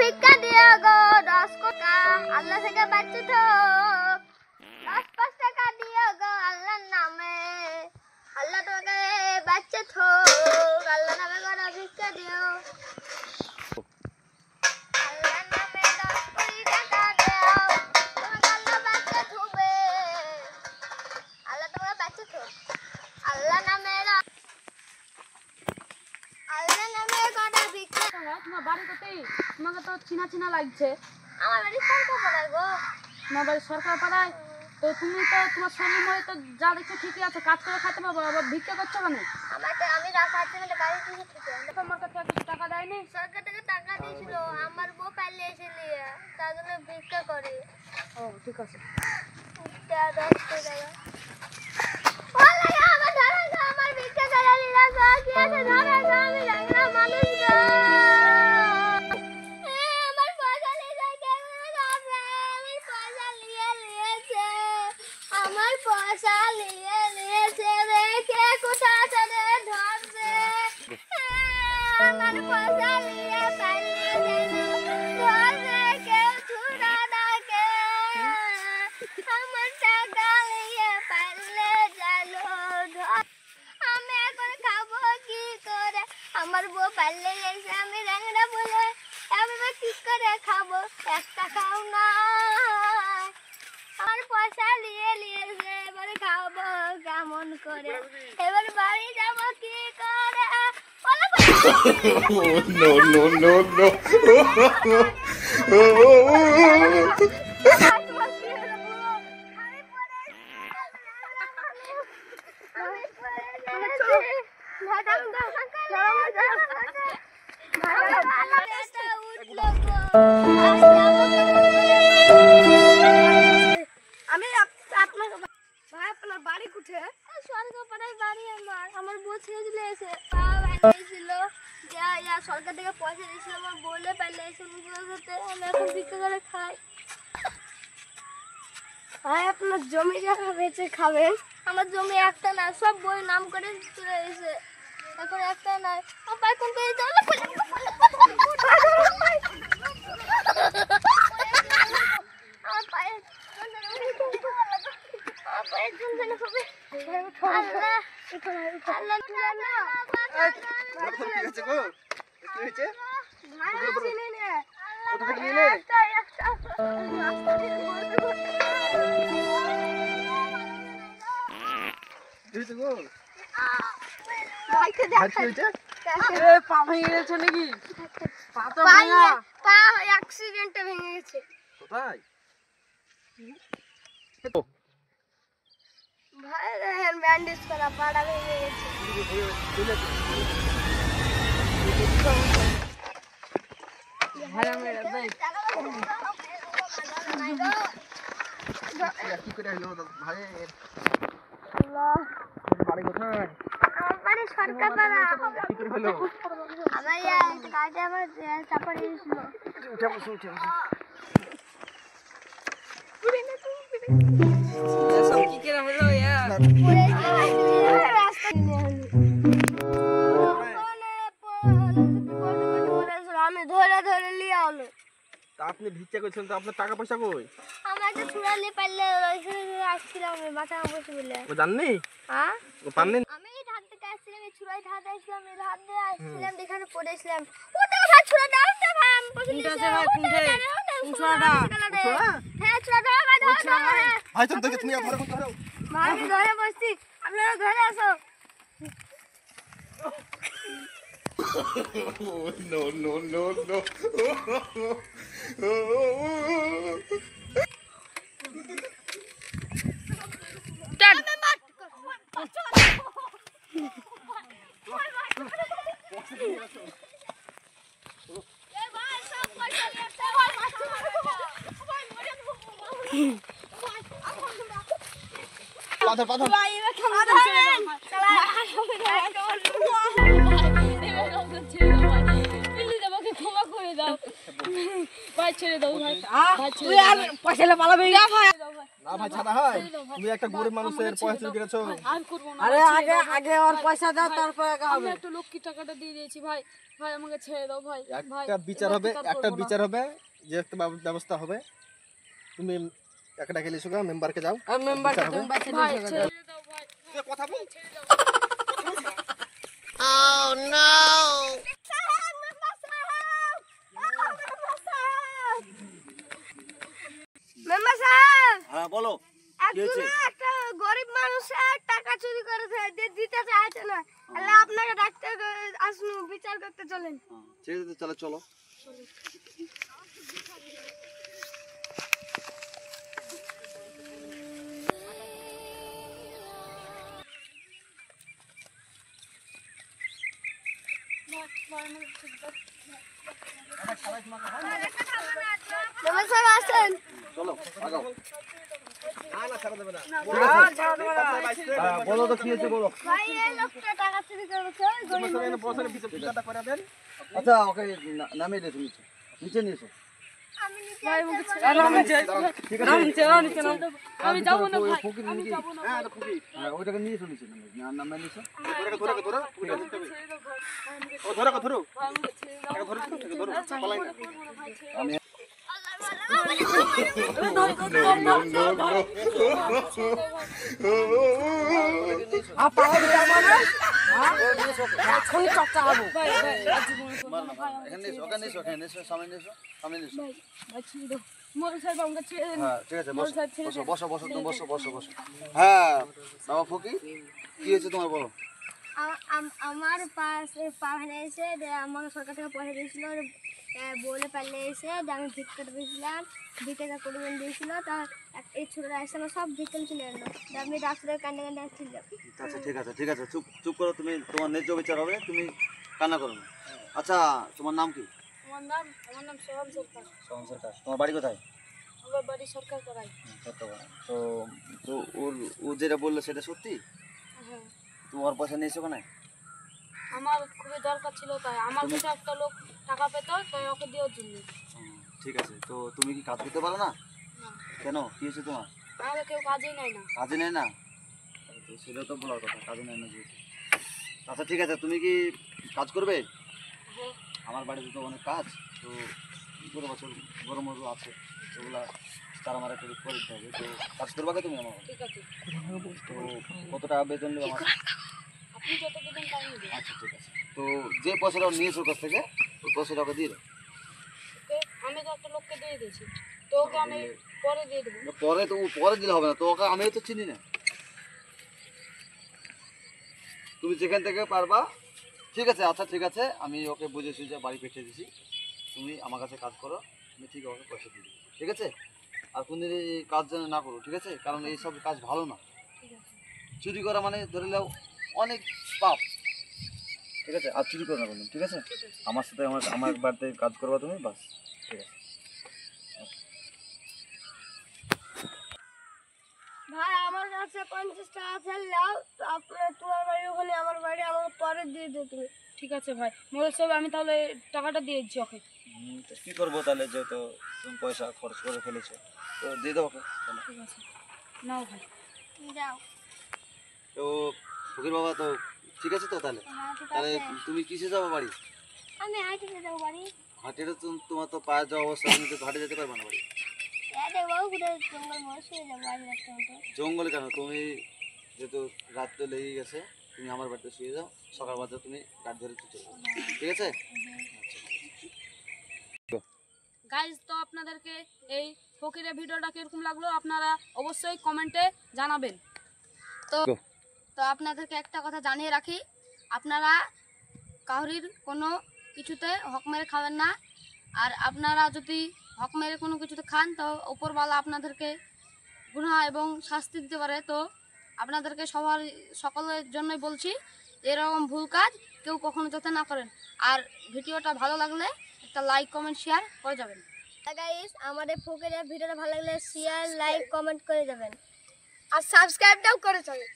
ভিক্ষা দিও গো 10 টাকা আল্লাহ থেকে বাঁচতে থাক 10-5 টাকা দিও গো আল্লাহর নামে আল্লাহ তোমাকে বাঁচতে থাক আল্লাহ নামে করে ভিক্ষা দিও আল্লাহর নামে 10 কোটি টাকা দিও তোমাকে আল্লাহ বাঁচতে থাকবে আল্লাহ তোমাকে বাঁচতে থাক আল্লাহ নামে করে ভিক্ষা তোমার বাড়ি কোথায়? তোমাকে তো চিনা চিনা লাগছে। আমার বাড়ি সরকার পাড়ায় গো। তোমার বাড়ি সরকার পাড়ায়? তো তুমি তো তোমার শরীর মধ্যে তো যা দেখছো ঠিকই আছে, কাজ করে খাইতে পারবো, আবার ভিক্ষা করছো কেন? আমি রাখা আছে মানে বাড়ি থেকে ঠিক আছে। তোমার কাছে কিছু টাকা দেয়নি? সরকার থেকে টাকা দিয়েছিল, আমার বউ পালিয়ে এসেছিল, তার জন্য ভিক্ষা করি। ও ঠিক আছে। 10 টাকা। ওলা আমার ধরে গো, আমার ভিক্ষা করে নিলা গো, কি আছে ধরে গো, আমি ল্যাংড়া মানুষ গো। আমার পয়সা নিয়ে যায় কেমন হবে? আমার পয়সা নিয়েছে। আমার পয়সা নিয়েছে রে, কে কোথা থেকে ধরবে? আমার পয়সা নিয়ে পালিয়ে গেল, ধরবে কেউ ছুড়া ডাকে। আমার টাকা নিয়ে পালিয়ে গেল, আমি এখন খাবো কি করে? আমার বউ পালিয়ে গেছে, আমি ল্যাংড়া বলে আমি কি করে খাবো? 1 টাকাও না, আমার পয়সা নিয়েছে, এবারে খাবো কেমন করে? এবার বাড়ি যাবো কি করে? আপনার বাড়ি কোথায়? সরকার পাড়ায় বাড়ি আমার বউ ছেড়ে দিলে এসে ছিল সরকার থেকে পয়সা দিয়েছিল, আমার বলে পাইলে এসে আমি এখন বিক্রি করে খাই। ভাই আপনার জমি জায়গা বেচে খাবেন? আমার জমি একটা না, সব বই নাম করে চলে এসে, এখন একটা নাই। আমার কোন করে অ্যাক্সিডেন্টে ভেঙে গেছে। কোথায়? ভাই দেখেন ব্যান্ডেজ করা, পাড়া ভেঙে গেছে। বাড়ি কোথায়? আমার বাড়ি সরকার পাড়া। আমার গাড়িতে আমার চাপা দিয়েছিল। উঠে বসো, উঠে বসো। কি করে হলো यार? আমি ধরে নিয়ে আলো। তা আপনি ভিক্ষা করছেন, তো আপনার টাকা পয়সা কই? আমাকে ছুড়ালে পারলে আসছিলাম মাথা বসে বলে। ও জাননি? হ্যাঁ? ও পাননি? আমি ধার থেকে আসছিলাম, এই ছুড়াই ধার আসছিলাম, এই ধার দিয়ে আসছিলাম, এখানে পড়েছিলাম। ওটা ভাই ছুড়া দাও তো ভাই, আমি বসে কোনটা আছে ভাই? কোনটা? ছুড়াটা? ছুড়া? হ্যাঁ ছুড়া দাও ভাই, দাও দাও। ভাই তুমি দেখে তুমি ধরে ধরো। ভাই আমি ধরে বসছি, আপনারা ধরে আসো। No, no, no, no. পাথর পাথর ভাই ছেড়ে দাও ভাই, তুই আর পয়সা পালাবি না ভাই। না ভাই ছাড়া হয়, তুমি একটা গরিব মানুষের পয়সা চুরি করেছো। আর করবো না। আরে আগে আগে ওর পয়সা দাও তারপর একা আমি হবে। একটু লক্ষ্মী টাকাটা দিয়ে দিয়েছি ভাই। ভাই আমাকে ছেড়ে দাও ভাই। ভাই একটা বিচার হবে, এবার একটা করবো না। বিচার হবে, যে একটা ব্যবস্থা হবে। তুমি একটা খেলে এসো, মেম্বারকে যাও, আর মেম্বারকে বিচার হবে। তুমি বাঁচিয়ে ভাই দিয়েছো। ছেড়ে দাও ভাই। কথা বল। মেম্বার সাহেব, হ্যাঁ বলো, একজন একটা গরিব মানুষের টাকা চুরি করেছে, দিতে চাইছে না। তাহলে আপনাকে ডাকতে আসুন, বিচার করতে চলেন। ঠিক আছে তাহলে চলো। মেম্বার সাহেব আসেন। চলো আগাও। বলো তো কি হয়েছে, বলো। ভাই এই লোকটা টাকা চুরি করেছে, গরিব মানুষ। বছরে বিচারটা করে দেন। আচ্ছা ওকে নামিয়ে দিয়েছো নিচে, নিচে নিয়েছো। আমি নিজে ভাই আমাকে ছেড়ে আর দাও। আমি যে ঠিক নাম নিচে নাম নিচে নাম। আমি যাবো না ভাই। ফকির আমি নাকি? যাবো না হ্যাঁ ভাই। এটা ফকির। হ্যাঁ ওইটাকে নিয়েছো নিচে, নামিয়ে নিয়েছো। আমাকে ছেড়ে দাও ভাই। ভাই আমাকে ধরো। ভাই আমাকে ছেড়ে দাও। আচ্ছা, আমি পরে করবো না ভাই, ছেড়ে দাও। এখন চর্চা হবে। ভাই ভাই আর জীবনে করবো না ভাই। আমাকে এখানে নিয়েছো, ওখানে নিয়েছো, এখানে নিয়েছো, সামনে নিয়েছো, সামনে নিয়েছো। ভাই ভাই ছেড়ে দাও। মোড়ল সাহেব আমাকে ছেড়ে দেন। হ্যাঁ ঠিক আছে, মোড়ল বসো সাহেব ছেড়ে বসো দেন। বসো বসো, তুমি বসো বসো বসো। হ্যাঁ বাবা ফকির, কি হয়েছে তোমার বলো। আমার পাশে পাহাড়ে এসে আমাকে সরকার থেকে পয়সা দিয়েছিল, বলে পারলে এসে আমি ভিক্ষা দিয়েছিলাম, ভিক্ষা করে দিয়েছিল। তা এই ছোটরা এসে আমার সব ভিক্ষা চলে এলো। আমি রাস্তায় কান্দে কান্দে আসছিলাম। আচ্ছা ঠিক আছে ঠিক আছে, চুপ চুপ করো, তুমি তোমার ন্যায্য বিচার হবে, তুমি কান্না করো না। আচ্ছা তোমার নাম কি? আমার নাম সোহান সরকার। সোহন সরকার। তোমার বাড়ি কোথায়? আমার বাড়ি সরকার করাই। চট্টগ্রাম। তো তো ও যেটা বললো সেটা সত্যি? হ্যাঁ, তোমার পয়সা নিয়েছো কেন? আমার খুবই দরকার ছিল, তাই আমার কাছে একটা লোক টাকা পেত, তাই ওকে দেওয়ার জন্য। ঠিক আছে, তো তুমি কি কাজ করতে পারো না? না, কেন, কি হয়েছে তোমার? আমাকে কেউ কাজেই নেয় না। কাজে নেয় না? তো সেটা তো বলার কথা, কাজে নেয় না যেহেতু। আচ্ছা ঠিক আছে, তুমি কি কাজ করবে? হ্যাঁ, আমার বাড়িতে তো অনেক কাজ, তো পুরো বছর গরম মরু আছে, ওগুলা তারা মারা করে করে দিতে হবে। তো কাজ করবা তুমি আমার? ঠিক আছে, তো কত টাকা বেতন নেবে আমার? আপনি যত দেবেন তাই নেবেন। আচ্ছা ঠিক আছে, তো যে পয়সাটা নিয়েছো ওর কাছ থেকে ওই পয়সাটা ওকে দিয়ে দাও। ওকে, আমি তো একটা লোককে দিয়ে দিয়েছি, তো ওকে আমি পরে দিয়ে দেবো। পরে তো ও পরে দিলে হবে না, তো ওকে আমিও তো চিনি না। তুমি যেখান থেকে পারবা। ঠিক আছে, আচ্ছা ঠিক আছে, আমি ওকে বুঝে সুঝে বাড়ি পেঠিয়ে দিছি। তুমি আমার কাছে কাজ করো, আমি ঠিক ওকে পয়সা দিয়ে দিই, ঠিক আছে? আর কোনদিন এই কাজ যেন না করো, ঠিক আছে? কারণ এইসব কাজ ভালো না। ঠিক আছে, চুরি করা মানে ধরে নাও অনেক পাপ, ঠিক আছে? আর চুরি করো না কোনদিন, ঠিক আছে? ঠিক আছে। আমার সাথে আমার বাড়িতে কাজ করবা তুমি, বাস, ঠিক আছে? ভাই আমার কাছে 50 টাকা চাইলাও, তো আপনার তোমার বাড়ি ওখানে, আমার বাড়ি আমাকে পরে দিয়ে দিও তুমি। ঠিক আছে ভাই, মোড়ল সাহেব আমি তাহলে টাকাটা দিয়ে দিচ্ছি ওকে। তো কী করবো তাহলে, যেহেতু তুমি পয়সা খরচ করে ফেলেছো, তো দিয়ে দাও ওকে তাহলে। ঠিক আছে, নাও ভাই। যাও। তো ফকির বাবা, তো ঠিক আছে তো তাহলে? হ্যাঁ, ঠিক তাহলে আছে। তুমি কিসে যাবো বাড়ি? আমি হাঁটে যাবো বাড়ি। হাটে তো তোমার তো পায়ে যাওয়া অবস্থা, তুমি তো হাটে যেতে পারবে না বাড়ি। বাবু কোথায় জঙ্গল বসে যাবো বাড়ি রাখতে মতো। জঙ্গলে কেন, তুমি যেহেতু রাত তো লেগে গেছে, তুমি আমার বাড়িতে শুয়ে যাও, সকাল বাজে তুমি গাড়ি ধরে চলে যাও, ঠিক আছে? গাইজ, তো আপনাদেরকে এই ফকিরের ভিডিওটা কিরকম লাগলো আপনারা অবশ্যই কমেন্টে জানাবেন। তো আপনাদেরকে একটা কথা জানিয়ে রাখি, আপনারা কাউরির কোনো কিছুতে হক মেরে খাবেন না। আর আপনারা যদি হক মেরে কোনো কিছুতে খান, তো উপরওয়ালা আপনাদেরকে গুনাহ এবং শাস্তি দিতে পারে। তো আপনাদেরকে সকলের জন্যই বলছি, এরকম ভুল কাজ কেউ কখনো যাতে না করেন। আর ভিডিওটা ভালো লাগলে একটা লাইক কমেন্ট শেয়ার করে যাবেন। গাইস, আমাদের ফকিরের ভিডিওটা ভালো লাগলে শেয়ার, লাইক, কমেন্ট করে যাবেন। আর সাবস্ক্রাইবটাও করে যাবেন।